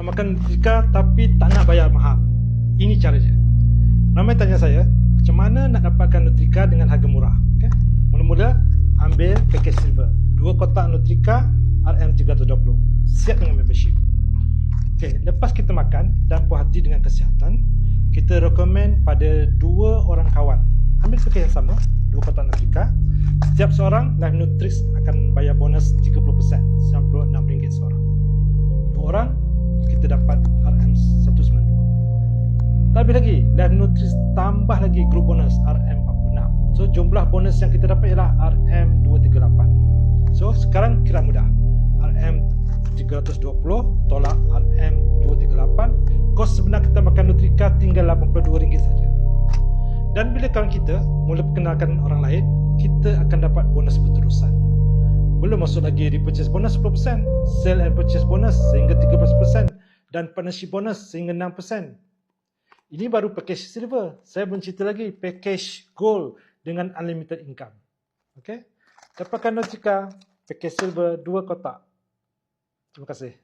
nak makan Nutrika tapi tak nak bayar mahal. Ini cara je. Ramai tanya saya, macam mana nak dapatkan Nutrika dengan harga murah? Okay? Mula-mula ambil package silver. 2 kotak Nutrika RM320. Siap dengan membership. Okay, lepas kita makan dan puas hati dengan kesihatan, kita recommend pada 2 orang kawan. Ambil package yang sama, 2 kotak Nutrika. Setiap seorang, Life Nutrix akan bayar bonus 30%, RM96 seorang. 2 orang, kita dapat RM192. Lebih lagi, Life Nutrix tambah lagi group bonus RM46. So, jumlah bonus yang kita dapat ialah RM238. So, sekarang kira mudah. RM320 tolak RM238. Kos sebenar kita makan Nutrika tinggal RM82 saja. Dan bila kawan kita mula perkenalkan orang lain, kita akan dapat bonus berterusan. Belum masuk lagi repurchase bonus 10%, sale and purchase bonus sehingga 13%, dan partnership bonus sehingga 6%. Ini baru package silver. Saya belum cerita lagi package gold dengan unlimited income. Okey? Dapatkan Nutrika package silver 2 kotak. Terima kasih.